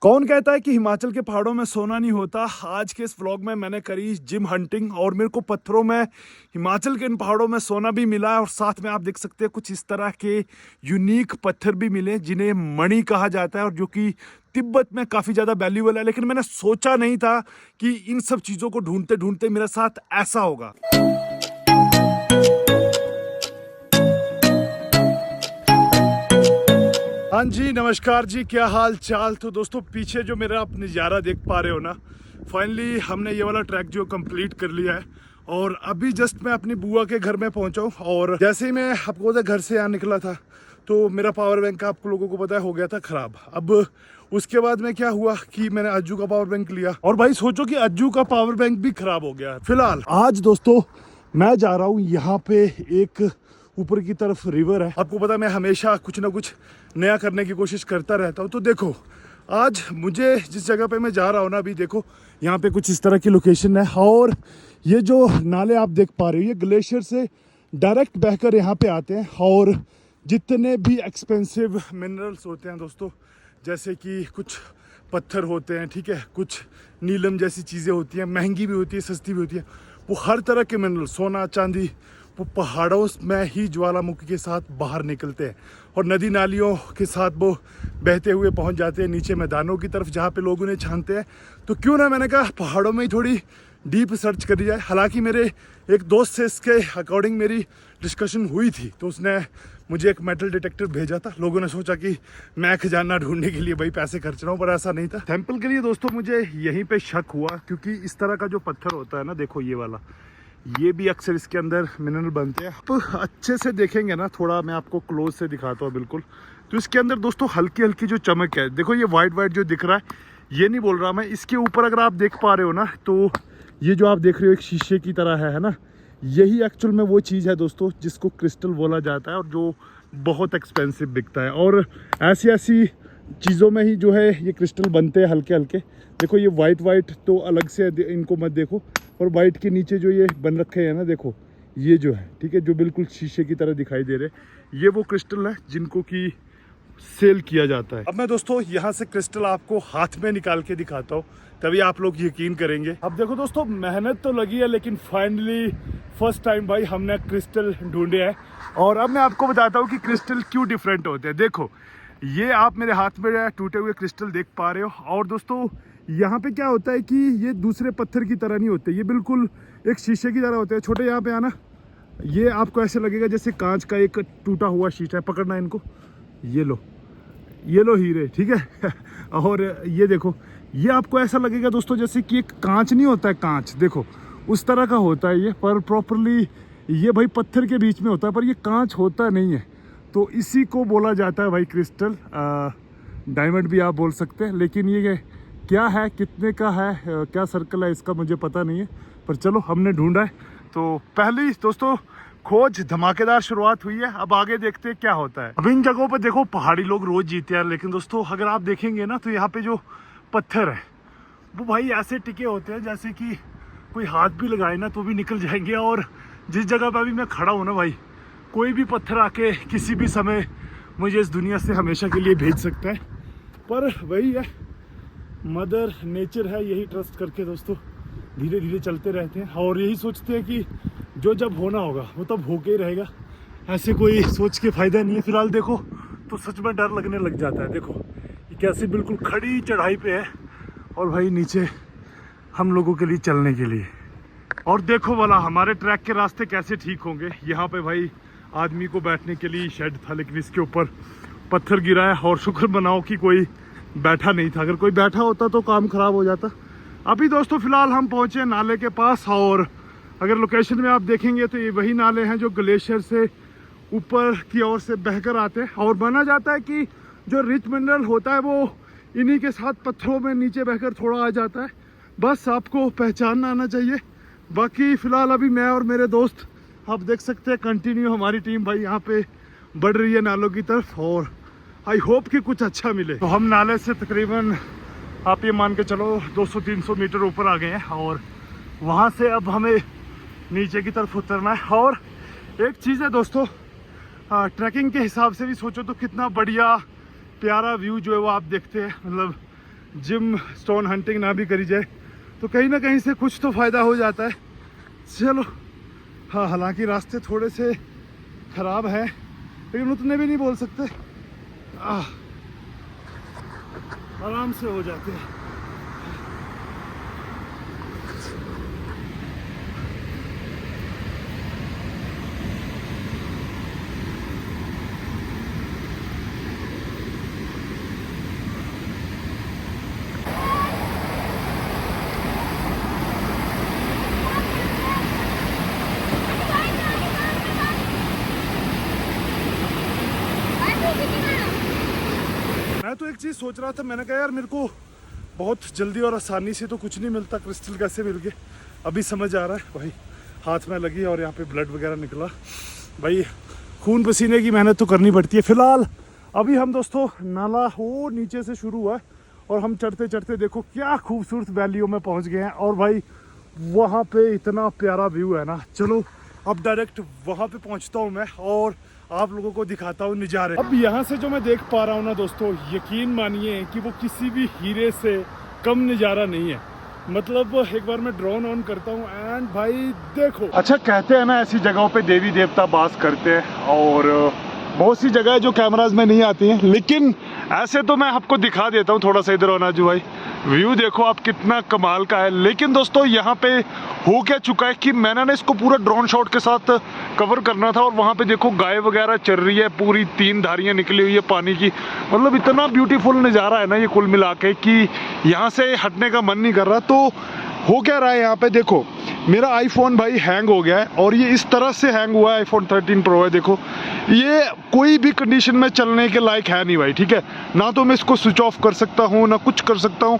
कौन कहता है कि हिमाचल के पहाड़ों में सोना नहीं होता। आज के इस व्लॉग में मैंने करी जिम हंटिंग और मेरे को पत्थरों में हिमाचल के इन पहाड़ों में सोना भी मिला है और साथ में आप देख सकते हैं कुछ इस तरह के यूनिक पत्थर भी मिले जिन्हें मणि कहा जाता है और जो कि तिब्बत में काफ़ी ज़्यादा वैल्यूएबल है। लेकिन मैंने सोचा नहीं था कि इन सब चीज़ों को ढूंढते ढूंढते मेरे साथ ऐसा होगा। हाँ जी, नमस्कार जी, क्या हाल चाल। तो दोस्तों पीछे जो मेरा आप नज़ारा देख पा रहे हो ना, फाइनली हमने ये वाला ट्रैक जो कंप्लीट कर लिया है और अभी जस्ट मैं अपनी बुआ के घर में पहुंचा हूँ। और जैसे ही मैं आपको पता घर से यहाँ निकला था तो मेरा पावर बैंक आप लोगों को पता है हो गया था ख़राब। अब उसके बाद में क्या हुआ कि मैंने अज्जू का पावर बैंक लिया और भाई सोचो कि अज्जू का पावर बैंक भी ख़राब हो गया। फिलहाल आज दोस्तों मैं जा रहा हूँ यहाँ पे एक ऊपर की तरफ रिवर है। आपको पता मैं हमेशा कुछ ना कुछ नया करने की कोशिश करता रहता हूँ। तो देखो आज मुझे जिस जगह पे मैं जा रहा हूँ ना, अभी देखो यहाँ पे कुछ इस तरह की लोकेशन है और ये जो नाले आप देख पा रहे हो ये ग्लेशियर से डायरेक्ट बहकर यहाँ पे आते हैं। और जितने भी एक्सपेंसिव मिनरल्स होते हैं दोस्तों, जैसे कि कुछ पत्थर होते हैं, ठीक है, कुछ नीलम जैसी चीज़ें होती हैं, महंगी भी होती है सस्ती भी होती है, वो हर तरह के मिनरल सोना चांदी वो पहाड़ों में ही ज्वालामुखी के साथ बाहर निकलते हैं और नदी नालियों के साथ वो बहते हुए पहुंच जाते हैं नीचे मैदानों की तरफ जहां पे लोग उन्हें छानते हैं। तो क्यों ना मैंने कहा पहाड़ों में ही थोड़ी डीप सर्च करी जाए। हालांकि मेरे एक दोस्त से इसके अकॉर्डिंग मेरी डिस्कशन हुई थी तो उसने मुझे एक मेटल डिटेक्टर भेजा था। लोगों ने सोचा कि मैं खजाना ढूंढने के लिए भाई पैसे खर्च रहा हूँ, पर ऐसा नहीं था। सैंपल के लिए दोस्तों मुझे यहीं पे शक हुआ क्योंकि इस तरह का जो पत्थर होता है ना, देखो ये वाला, ये भी अक्सर इसके अंदर मिनरल बनते हैं। तो अच्छे से देखेंगे ना, थोड़ा मैं आपको क्लोज से दिखाता हूँ बिल्कुल, तो इसके अंदर दोस्तों हल्की हल्की जो चमक है, देखो ये वाइट वाइट जो दिख रहा है ये नहीं बोल रहा मैं। इसके ऊपर अगर आप देख पा रहे हो ना, तो ये जो आप देख रहे हो एक शीशे की तरह है ना, यही एक्चुअल में वो चीज़ है दोस्तों जिसको क्रिस्टल बोला जाता है और जो बहुत एक्सपेंसिव बिकता है। और ऐसी ऐसी चीज़ों में ही जो है ये क्रिस्टल बनते हैं हल्के हल्के। देखो ये वाइट वाइट तो अलग से इनको मत देखो, और वाइट के नीचे जो ये बन रखे हैं ना, देखो ये जो है, ठीक है, जो बिल्कुल शीशे की तरह दिखाई दे रहे, ये वो क्रिस्टल है जिनको कि सेल किया जाता है। अब मैं दोस्तों यहाँ से क्रिस्टल आपको हाथ में निकाल के दिखाता हूँ, तभी आप लोग यकीन करेंगे। अब देखो दोस्तों मेहनत तो लगी है लेकिन फाइनली फर्स्ट टाइम भाई हमने क्रिस्टल ढूंढे हैं। और अब मैं आपको बताता हूँ कि क्रिस्टल क्यों डिफरेंट होते हैं। देखो ये आप मेरे हाथ में टूटे हुए क्रिस्टल देख पा रहे हो और दोस्तों यहाँ पे क्या होता है कि ये दूसरे पत्थर की तरह नहीं होते, ये बिल्कुल एक शीशे की तरह होते हैं। छोटे यहाँ पे आना, ये आपको ऐसे लगेगा जैसे कांच का एक टूटा हुआ शीशा है। पकड़ना इनको, ये लो हीरे, ठीक है। और ये देखो, ये आपको ऐसा लगेगा दोस्तों जैसे कि एक कांच नहीं होता है, कांच देखो उस तरह का होता है ये, पर प्रॉपरली ये भाई पत्थर के बीच में होता है, पर ये कांच होता नहीं है। तो इसी को बोला जाता है भाई क्रिस्टल, डायमंड भी आप बोल सकते हैं। लेकिन ये क्या है, कितने का है, क्या सर्कल है, इसका मुझे पता नहीं है, पर चलो हमने ढूंढा है। तो पहली दोस्तों खोज धमाकेदार शुरुआत हुई है, अब आगे देखते हैं क्या होता है। अब इन जगहों पर देखो पहाड़ी लोग रोज जीते हैं, लेकिन दोस्तों अगर आप देखेंगे ना तो यहाँ पे जो पत्थर है वो भाई ऐसे टिके होते हैं जैसे कि कोई हाथ भी लगाए ना तो भी निकल जाएंगे। और जिस जगह पर अभी मैं खड़ा हूँ ना भाई, कोई भी पत्थर आके किसी भी समय मुझे इस दुनिया से हमेशा के लिए भेज सकता है। पर वही है, मदर नेचर है, यही ट्रस्ट करके दोस्तों धीरे धीरे चलते रहते हैं और यही सोचते हैं कि जो जब होना होगा वो तब होके ही रहेगा। ऐसे कोई सोच के फ़ायदा नहीं है। फिलहाल देखो तो सच में डर लगने लग जाता है। देखो ये कैसे बिल्कुल खड़ी चढ़ाई पे है और भाई नीचे हम लोगों के लिए चलने के लिए। और देखो वाला हमारे ट्रैक के रास्ते कैसे ठीक होंगे। यहाँ पे भाई आदमी को बैठने के लिए शेड था, लेकिन इसके ऊपर पत्थर गिरा है और शुक्र मनाओ कि कोई बैठा नहीं था। अगर कोई बैठा होता तो काम खराब हो जाता। अभी दोस्तों फिलहाल हम पहुंचे नाले के पास और अगर लोकेशन में आप देखेंगे तो ये वही नाले हैं जो ग्लेशियर से ऊपर की ओर से बहकर आते हैं। और माना जाता है कि जो रिच मिनरल होता है वो इन्हीं के साथ पत्थरों में नीचे बहकर थोड़ा आ जाता है। बस आपको पहचानना आना चाहिए। बाकी फिलहाल अभी मैं और मेरे दोस्त आप देख सकते हैं कंटिन्यू हमारी टीम भाई यहाँ पे बढ़ रही है नालों की तरफ और आई होप कि कुछ अच्छा मिले। तो हम नाले से तकरीबन आप ये मान के चलो 200-300 मीटर ऊपर आ गए हैं और वहाँ से अब हमें नीचे की तरफ उतरना है। और एक चीज़ है दोस्तों, ट्रैकिंग के हिसाब से भी सोचो तो कितना बढ़िया प्यारा व्यू जो है वो आप देखते हैं। मतलब जिम स्टोन हंटिंग ना भी करी जाए तो कहीं ना कहीं से कुछ तो फ़ायदा हो जाता है। चलो हाँ, हालांकि रास्ते थोड़े से ख़राब हैं लेकिन उतने भी नहीं बोल सकते, आराम से हो जाते हैं। मैं तो एक चीज़ सोच रहा था, मैंने कहा यार मेरे को बहुत जल्दी और आसानी से तो कुछ नहीं मिलता, क्रिस्टल कैसे मिल गए अभी समझ आ रहा है। भाई हाथ में लगी और यहाँ पे ब्लड वगैरह निकला। भाई खून पसीने की मेहनत तो करनी पड़ती है। फिलहाल अभी हम दोस्तों नाला हो नीचे से शुरू हुआ है और हम चढ़ते चढ़ते देखो क्या खूबसूरत वैलियों में पहुँच गए हैं। और भाई वहाँ पे इतना प्यारा व्यू है ना। चलो अब डायरेक्ट वहाँ पे पहुँचता हूँ मैं और आप लोगों को दिखाता हूँ नज़ारे। अब यहाँ से जो मैं देख पा रहा हूँ ना दोस्तों, यकीन मानिए कि वो किसी भी हीरे से कम नज़ारा नहीं है। मतलब एक बार मैं ड्रोन ऑन करता हूँ एंड भाई देखो, अच्छा कहते हैं ना ऐसी जगहों पे देवी देवता वास करते हैं और बहुत सी जगह है जो कैमराज में नहीं आती हैं, लेकिन ऐसे तो मैं आपको दिखा देता हूँ। थोड़ा सा इधर होना जो भाई व्यू देखो आप कितना कमाल का है। लेकिन दोस्तों यहाँ पे हो क्या चुका है कि मैंने ना इसको पूरा ड्रोन शॉट के साथ कवर करना था और वहाँ पे देखो गाय वगैरह चल रही है, पूरी 3 धारियाँ निकली हुई है पानी की। मतलब इतना ब्यूटीफुल नज़ारा है ना ये कुल मिला के कि यहाँ से हटने का मन नहीं कर रहा। तो हो क्या रहा है यहाँ पे देखो, मेरा आईफोन भाई हैंग हो गया है और ये इस तरह से हैंग हुआ है। आईफोन 13 प्रो है, देखो ये कोई भी कंडीशन में चलने के लायक है नहीं भाई, ठीक है ना। तो मैं इसको स्विच ऑफ कर सकता हूँ ना कुछ कर सकता हूँ।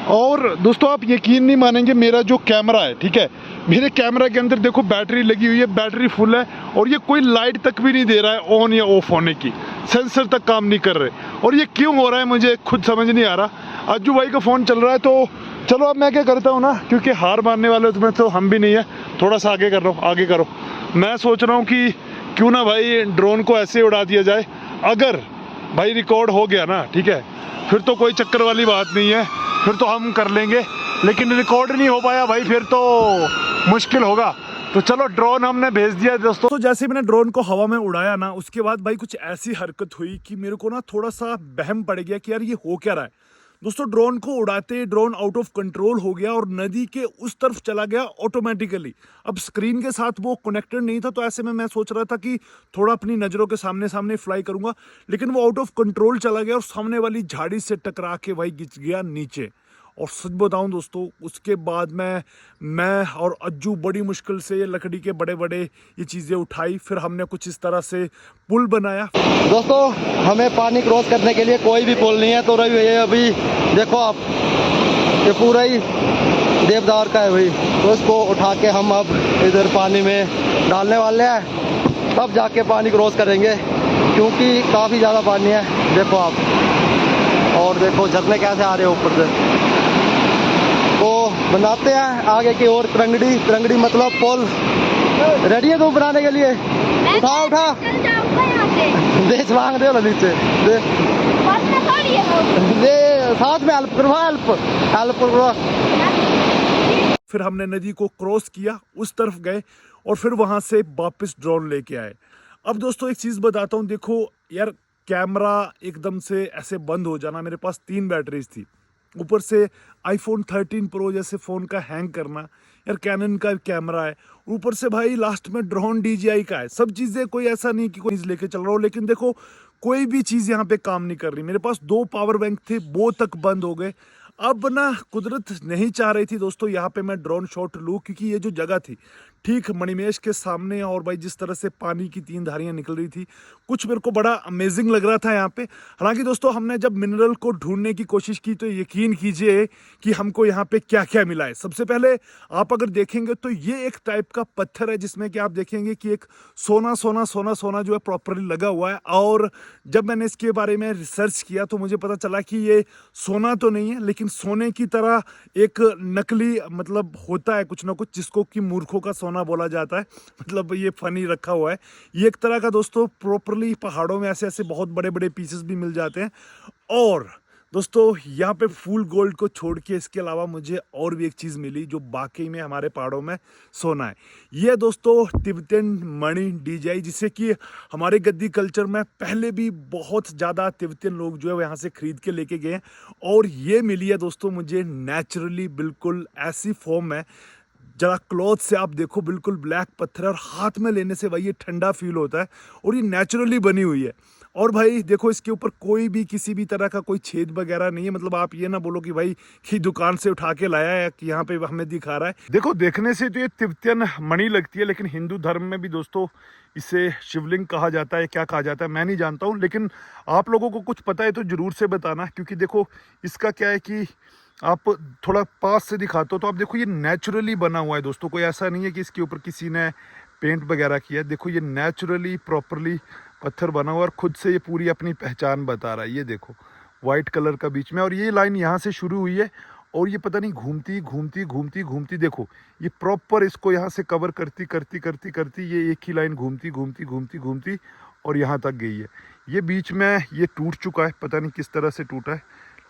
और दोस्तों आप यकीन नहीं मानेंगे, मेरा जो कैमरा है, ठीक है, मेरे कैमरा के अंदर देखो बैटरी लगी हुई है, बैटरी फुल है और ये कोई लाइट तक भी नहीं दे रहा है ऑन या ऑफ होने की, सेंसर तक काम नहीं कर रहे। और ये क्यों हो रहा है मुझे खुद समझ नहीं आ रहा। अज्जू भाई का फ़ोन चल रहा है तो चलो अब मैं क्या करता हूँ ना, क्योंकि हार मानने वाले उसमें तो हम भी नहीं है, थोड़ा सा आगे कर रहा हूँ, आगे करो। मैं सोच रहा हूँ कि क्यों ना भाई ड्रोन को ऐसे उड़ा दिया जाए। अगर भाई रिकॉर्ड हो गया ना, ठीक है, फिर तो कोई चक्कर वाली बात नहीं है, फिर तो हम कर लेंगे। लेकिन रिकॉर्ड नहीं हो पाया भाई फिर तो मुश्किल होगा। तो चलो ड्रोन हमने भेज दिया दोस्तों। तो जैसे मैंने ड्रोन को हवा में उड़ाया ना, उसके बाद भाई कुछ ऐसी हरकत हुई कि मेरे को ना थोड़ा सा बहम पड़ गया कि यार ये हो क्या रहा है। दोस्तों ड्रोन को उड़ाते ड्रोन आउट ऑफ कंट्रोल हो गया और नदी के उस तरफ चला गया ऑटोमेटिकली। अब स्क्रीन के साथ वो कनेक्टेड नहीं था, तो ऐसे में मैं सोच रहा था कि थोड़ा अपनी नज़रों के सामने सामने फ्लाई करूंगा, लेकिन वो आउट ऑफ कंट्रोल चला गया और सामने वाली झाड़ी से टकरा के भाई गिर गया नीचे। और सच बताऊं दोस्तों, उसके बाद मैं और अज्जू बड़ी मुश्किल से ये लकड़ी के बड़े बड़े ये चीज़ें उठाई, फिर हमने कुछ इस तरह से पुल बनाया। दोस्तों हमें पानी क्रॉस करने के लिए कोई भी पुल नहीं है, तो रवि ये अभी देखो आप, ये पूरा ही देवदार का है भाई। तो इसको उठा के हम अब इधर पानी में डालने वाले हैं, तब जाके पानी क्रॉस करेंगे, क्योंकि काफ़ी ज़्यादा पानी है देखो आप। और देखो झरने कैसे आ रहे हैं ऊपर से। तो बनाते हैं आगे की ओर तिरंगड़ी मतलब पुल। रेडी है तुम बनाने के लिए? उठा देश मांग दे नीचे दे, साथ में हेल्प करवा, हेल्प करवा। फिर हमने नदी को क्रॉस किया, उस तरफ गए और फिर वहां से वापस ड्रोन लेके आए। अब दोस्तों एक चीज बताता हूँ, देखो यार कैमरा एकदम से ऐसे बंद हो जाना, मेरे पास 3 बैटरीज थी, ऊपर से आईफोन 13 प्रो जैसे फ़ोन का हैंग करना, यार कैनन का कैमरा है, ऊपर से भाई लास्ट में ड्रोन DJI का है। सब चीज़ें, कोई ऐसा नहीं कि कोई लेके चल रहा हो, लेकिन देखो कोई भी चीज़ यहाँ पे काम नहीं कर रही। मेरे पास 2 पावर बैंक थे, वो तक बंद हो गए। अब ना कुदरत नहीं चाह रही थी दोस्तों यहाँ पे मैं ड्रोन शॉट लूँ, क्योंकि ये जो जगह थी ठीक मणिमेश के सामने, और भाई जिस तरह से पानी की 3 धारियाँ निकल रही थी, कुछ मेरे को बड़ा अमेजिंग लग रहा था यहाँ पे। हालांकि दोस्तों हमने जब मिनरल को ढूंढने की कोशिश की तो यकीन कीजिए कि हमको यहाँ पे क्या क्या मिला है। सबसे पहले आप अगर देखेंगे तो ये एक टाइप का पत्थर है जिसमें कि आप देखेंगे कि एक सोना सोना सोना सोना जो है प्रॉपरली लगा हुआ है। और जब मैंने इसके बारे में रिसर्च किया तो मुझे पता चला कि ये सोना तो नहीं है, लेकिन सोने की तरह एक नकली मतलब होता है कुछ ना कुछ, जिसको कि मूर्खों का सोना बोला जाता है। मतलब ये फनी रखा हुआ है। ये एक तरह का दोस्तों प्रॉपरली पहाड़ों में ऐसे ऐसे बहुत बड़े बड़े पीसेस भी मिल जाते हैं। और दोस्तों यहाँ पे फुल गोल्ड को छोड़ के इसके अलावा मुझे और भी एक चीज़ मिली जो वाकई में हमारे पहाड़ों में सोना है। ये दोस्तों तिब्बतन मणि डीजाई, जिसे कि हमारे गद्दी कल्चर में पहले भी बहुत ज़्यादा तिब्बतन लोग जो है वो यहाँ से ख़रीद के लेके गए हैं। और ये मिली है दोस्तों मुझे नेचुरली, बिल्कुल ऐसी फॉर्म में, जरा क्लॉथ से आप देखो, बिल्कुल ब्लैक पत्थर है और हाथ में लेने से भाई ये ठंडा फील होता है और ये नेचुरली बनी हुई है। और भाई देखो इसके ऊपर कोई भी किसी भी तरह का कोई छेद वगैरह नहीं है। मतलब आप ये ना बोलो कि भाई कि दुकान से उठा के लाया है कि यहाँ पे हमें दिखा रहा है। देखो देखने से तो ये तिब्बतन मणि लगती है, लेकिन हिंदू धर्म में भी दोस्तों इसे शिवलिंग कहा जाता है, क्या कहा जाता है मैं नहीं जानता हूँ, लेकिन आप लोगों को कुछ पता है तो ज़रूर से बताना। क्योंकि देखो इसका क्या है कि आप थोड़ा पास से दिखाते हो तो आप देखो ये नेचुरली बना हुआ है दोस्तों। कोई ऐसा नहीं है कि इसके ऊपर किसी ने पेंट वगैरह किया है। देखो ये नेचुरली प्रॉपरली पत्थर बना हुआ और खुद से ये पूरी अपनी पहचान बता रहा है। ये देखो वाइट कलर का बीच में, और ये लाइन यहाँ से शुरू हुई है और ये पता नहीं घूमती घूमती घूमती घूमती, देखो ये प्रॉपर इसको यहाँ से कवर करती करती करती करती ये एक ही लाइन घूमती घूमती घूमती घूमती और यहाँ तक गई है। ये बीच में ये टूट चुका है, पता नहीं किस तरह से टूटा है,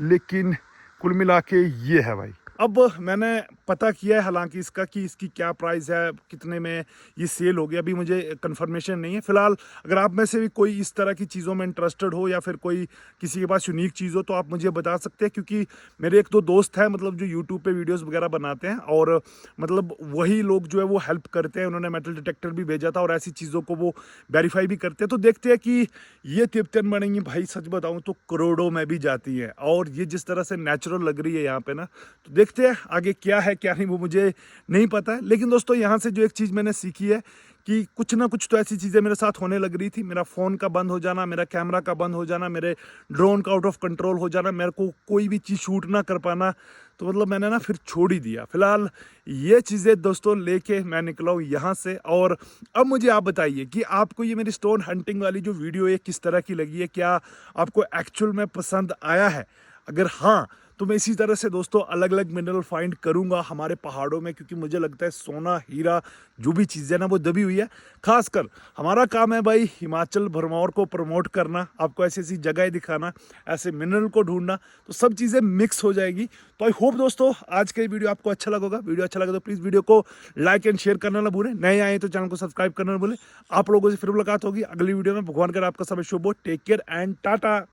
लेकिन कुल मिला के ये है भाई। अब मैंने पता किया है हालांकि इसका कि इसकी क्या प्राइस है, कितने में ये सेल हो गया, अभी मुझे कंफर्मेशन नहीं है। फिलहाल अगर आप में से भी कोई इस तरह की चीज़ों में इंटरेस्टेड हो या फिर कोई किसी के पास यूनिक चीज़ हो तो आप मुझे बता सकते हैं। क्योंकि मेरे एक दो दोस्त हैं मतलब जो यूट्यूब पे वीडियोस वगैरह बनाते हैं और मतलब वही लोग जो है वो हेल्प करते हैं। उन्होंने मेटल डिटेक्टर भी भेजा था और ऐसी चीज़ों को वो वेरीफाई भी करते हैं। तो देखते हैं कि ये तिब्बतन मणि भाई सच बताऊँ तो करोड़ों में भी जाती है। और ये जिस तरह से नेचुरल लग रही है यहाँ पे ना, तो देखते हैं आगे क्या है क्या नहीं वो मुझे नहीं पता है। लेकिन दोस्तों यहाँ से जो एक चीज़ मैंने सीखी है कि कुछ ना कुछ तो ऐसी चीज़ें मेरे साथ होने लग रही थी। मेरा फ़ोन का बंद हो जाना, मेरा कैमरा का बंद हो जाना, मेरे ड्रोन का आउट ऑफ कंट्रोल हो जाना, मेरे को कोई भी चीज़ शूट ना कर पाना, तो मतलब मैंने ना फिर छोड़ ही दिया। फिलहाल ये चीज़ें दोस्तों लेके मैं निकला हूँ यहाँ से। और अब मुझे आप बताइए कि आपको ये मेरी स्टोन हंटिंग वाली जो वीडियो है किस तरह की लगी है, क्या आपको एक्चुअल में पसंद आया है? अगर हाँ तो मैं इसी तरह से दोस्तों अलग अलग मिनरल फाइंड करूंगा हमारे पहाड़ों में, क्योंकि मुझे लगता है सोना हीरा जो भी चीज़ें ना वो दबी हुई है। खासकर हमारा काम है भाई हिमाचल भरमौर को प्रमोट करना, आपको ऐसी ऐसी जगह दिखाना, ऐसे मिनरल को ढूंढना, तो सब चीज़ें मिक्स हो जाएगी। तो आई होप दोस्तों आज का ये वीडियो आपको अच्छा लगेगा। वीडियो अच्छा लगे तो प्लीज़ वीडियो को लाइक एंड शेयर करना ना भूलें। नए आए तो चैनल को सब्सक्राइब करना ना भूलें। आप लोगों से फिर मुलाकात होगी अगली वीडियो में। भगवान कर आपका समय शुभ हो। Take care and Tata.